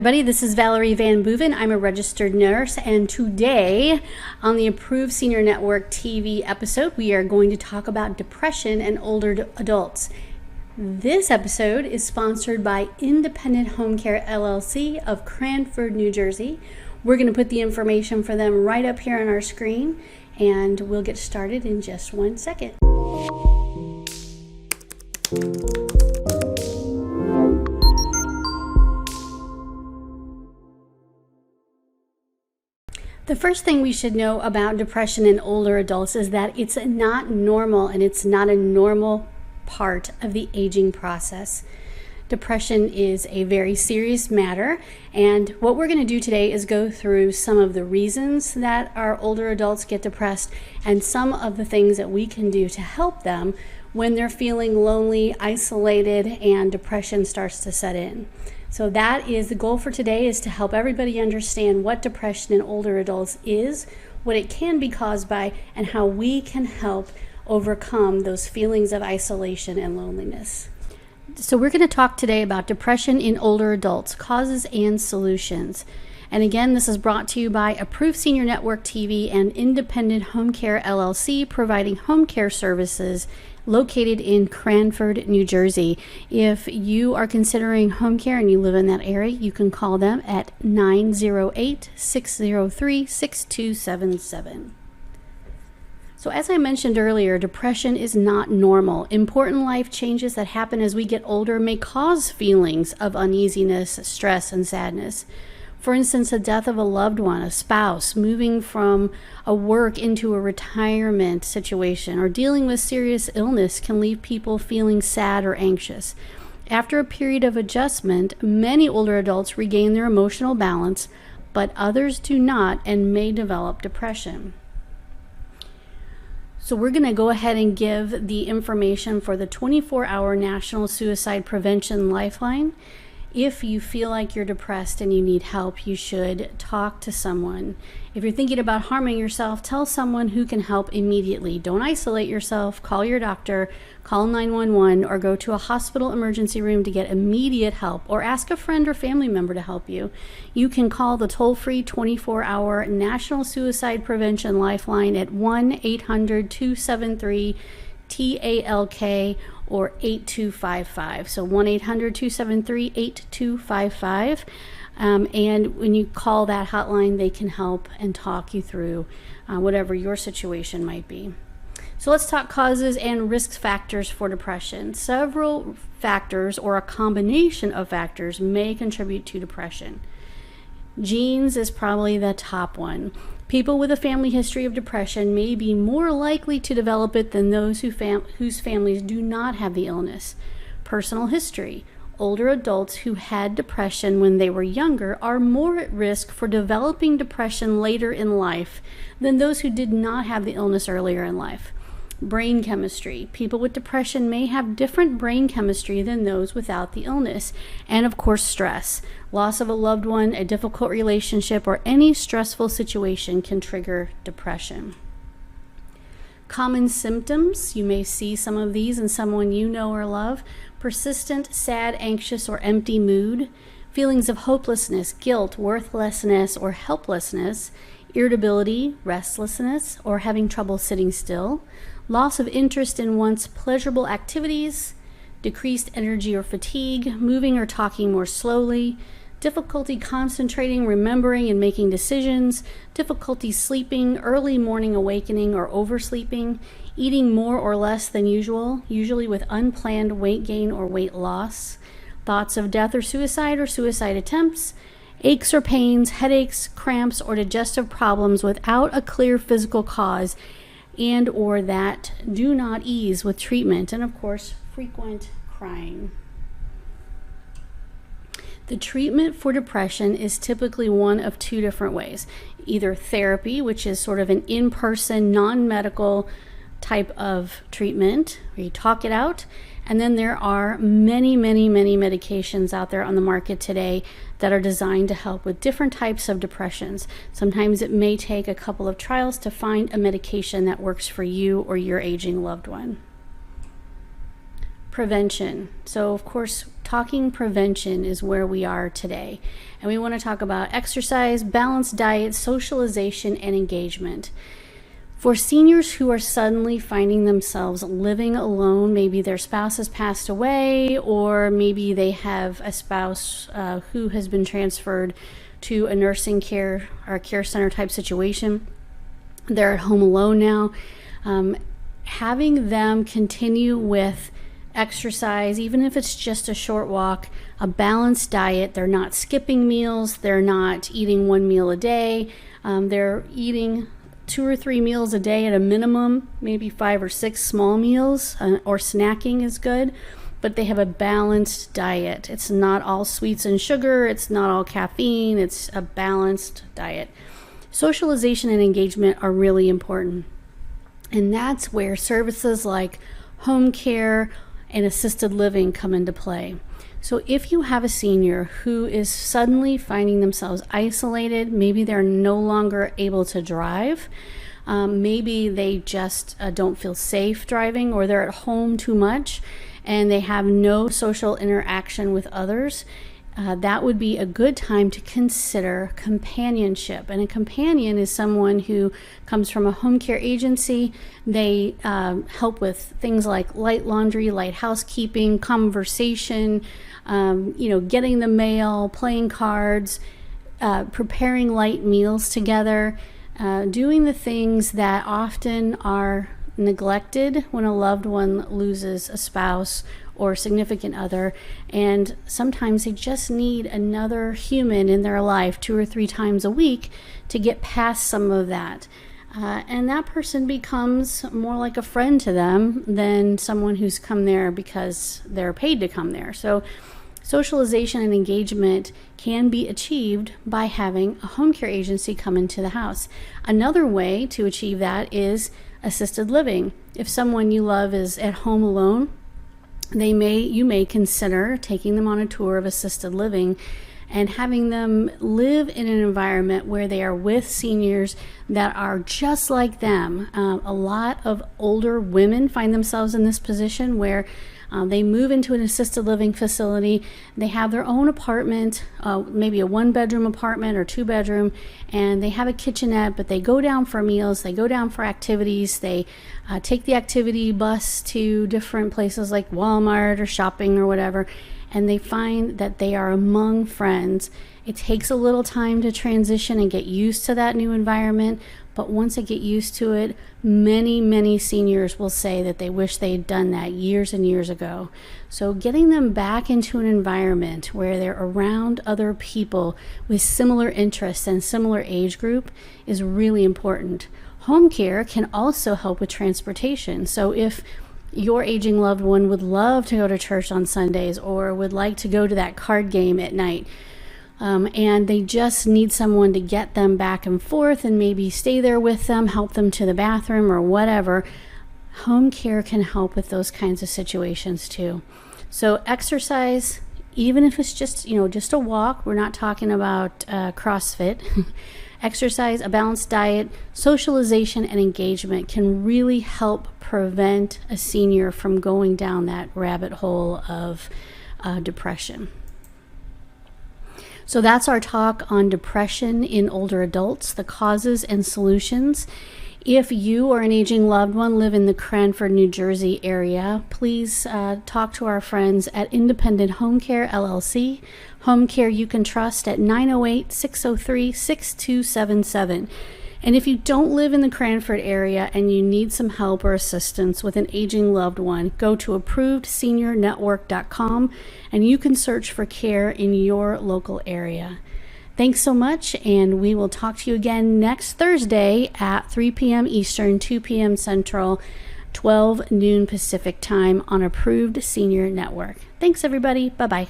Everybody, this is Valerie Van Boeven. I'm a registered nurse, and today on the Approved Senior Network TV episode, we are going to talk about depression in older adults. This episode is sponsored by Independent Home Care LLC of Cranford, New Jersey. We're going to put the information for them right up here on our screen, and we'll get started in just 1 second. The first thing we should know about depression in older adults is that it's not normal, and it's not a normal part of the aging process. Depression is a very serious matter, and what we're going to do today is go through some of the reasons that our older adults get depressed and some of the things that we can do to help them when they're feeling lonely, isolated, and depression starts to set in. So that is the goal for today, is to help everybody understand what depression in older adults is, what it can be caused by, and how we can help overcome those feelings of isolation and loneliness. So we're going to talk today about depression in older adults, causes and solutions. And again, this is brought to you by Approved Senior Network TV and Independent Home Care LLC, providing home care services located in Cranford, New Jersey. If you are considering home care and you live in that area, you can call them at 908-603-6277. So as I mentioned earlier, depression is not normal. Important life changes that happen as we get older may cause feelings of uneasiness, stress, and sadness. For instance, the death of a loved one, a spouse, moving from a work into a retirement situation, or dealing with serious illness can leave people feeling sad or anxious. After a period of adjustment, many older adults regain their emotional balance, but others do not and may develop depression. So we're going to go ahead and give the information for the 24-hour National Suicide Prevention Lifeline. If you feel like you're depressed and you need help, you should talk to someone. If you're thinking about harming yourself, tell someone who can help immediately. Don't isolate yourself. Call your doctor, call 911, or go to a hospital emergency room to get immediate help, or ask a friend or family member to help you. You can call the toll-free 24-hour National Suicide Prevention Lifeline at 1-800-273-TALK or 8255. So 1-800-273-8255. And when you call that hotline, they can help and talk you through whatever your situation might be. So let's talk causes and risk factors for depression. Several factors, or a combination of factors, may contribute to depression. Genes is probably the top one. People with a family history of depression may be more likely to develop it than those whose families do not have the illness. Personal history. Older adults who had depression when they were younger are more at risk for developing depression later in life than those who did not have the illness earlier in life. Brain chemistry. People with depression may have different brain chemistry than those without the illness. And of course, stress. Loss of a loved one, a difficult relationship, or any stressful situation can trigger depression. Common symptoms. You may see some of these in someone you know or love. Persistent, sad, anxious, or empty mood. Feelings of hopelessness, guilt, worthlessness, or helplessness. Irritability, restlessness, or having trouble sitting still. Loss of interest in one's pleasurable activities, decreased energy or fatigue, moving or talking more slowly, difficulty concentrating, remembering, and making decisions, difficulty sleeping, early morning awakening or oversleeping, eating more or less than usual, usually with unplanned weight gain or weight loss, thoughts of death or suicide attempts, aches or pains, headaches, cramps, or digestive problems without a clear physical cause, and or that do not ease with treatment, and of course, frequent crying. The treatment for depression is typically one of two different ways. Either therapy, which is sort of an in-person, non-medical type of treatment where you talk it out, and then there are many medications out there on the market today that are designed to help with different types of depressions. Sometimes it may take a couple of trials to find a medication that works for you or your aging loved one. prevention. So of course, talking prevention is where we are today. And we want to talk about exercise, balanced diet, socialization, and engagement. For seniors who are suddenly finding themselves living alone, maybe their spouse has passed away, or maybe they have a spouse who has been transferred to a nursing care or care center type situation, they're at home alone now, having them continue with exercise, even if it's just a short walk, a balanced diet. They're not skipping meals, they're not eating one meal a day, they're eating 2 or 3 meals a day at a minimum, maybe 5 or 6 small meals, or snacking is good, but they have a balanced diet. It's not all sweets and sugar, it's not all caffeine, it's a balanced diet. Socialization and engagement are really important, and that's where services like home care and assisted living come into play. So if you have a senior who is suddenly finding themselves isolated, maybe they're no longer able to drive, maybe they just don't feel safe driving, or they're at home too much and they have no social interaction with others, that would be a good time to consider companionship. And a companion is someone who comes from a home care agency. They help with things like light laundry, light housekeeping, conversation, getting the mail, playing cards, preparing light meals together, doing the things that often are neglected when a loved one loses a spouse or significant other, and sometimes they just need another human in their life 2 or 3 times a week to get past some of that. And that person becomes more like a friend to them than someone who's come there because they're paid to come there. So socialization and engagement can be achieved by having a home care agency come into the house. Another way to achieve that is assisted living. If someone you love is at home alone, you may consider taking them on a tour of assisted living and having them live in an environment where they are with seniors that are just like them. A lot of older women find themselves in this position where they move into an assisted living facility. They have their own apartment, maybe a 1-bedroom apartment or 2-bedroom, and they have a kitchenette, but they go down for meals, they go down for activities, they take the activity bus to different places like Walmart or shopping or whatever, and they find that they are among friends. It takes a little time to transition and get used to that new environment, but once they get used to it, many seniors will say that they wish they had done that years and years ago. So getting them back into an environment where they're around other people with similar interests and similar age group is really important. Home care can also help with transportation. So if your aging loved one would love to go to church on Sundays or would like to go to that card game at night, and they just need someone to get them back and forth and maybe stay there with them, help them to the bathroom or whatever, home care can help with those kinds of situations too. So exercise, even if it's just a walk, we're not talking about CrossFit. Exercise, a balanced diet, socialization, and engagement can really help prevent a senior from going down that rabbit hole of depression. So that's our talk on depression in older adults, the causes and solutions. If you or an aging loved one live in the Cranford, New Jersey area, please talk to our friends at Independent Home Care, LLC. Home care you can trust at 908-603-6277. And if you don't live in the Cranford area and you need some help or assistance with an aging loved one, go to ApprovedSeniorNetwork.com and you can search for care in your local area. Thanks so much, and we will talk to you again next Thursday at 3 p.m. Eastern, 2 p.m. Central, 12 noon Pacific time on Approved Senior Network. Thanks, everybody. Bye-bye.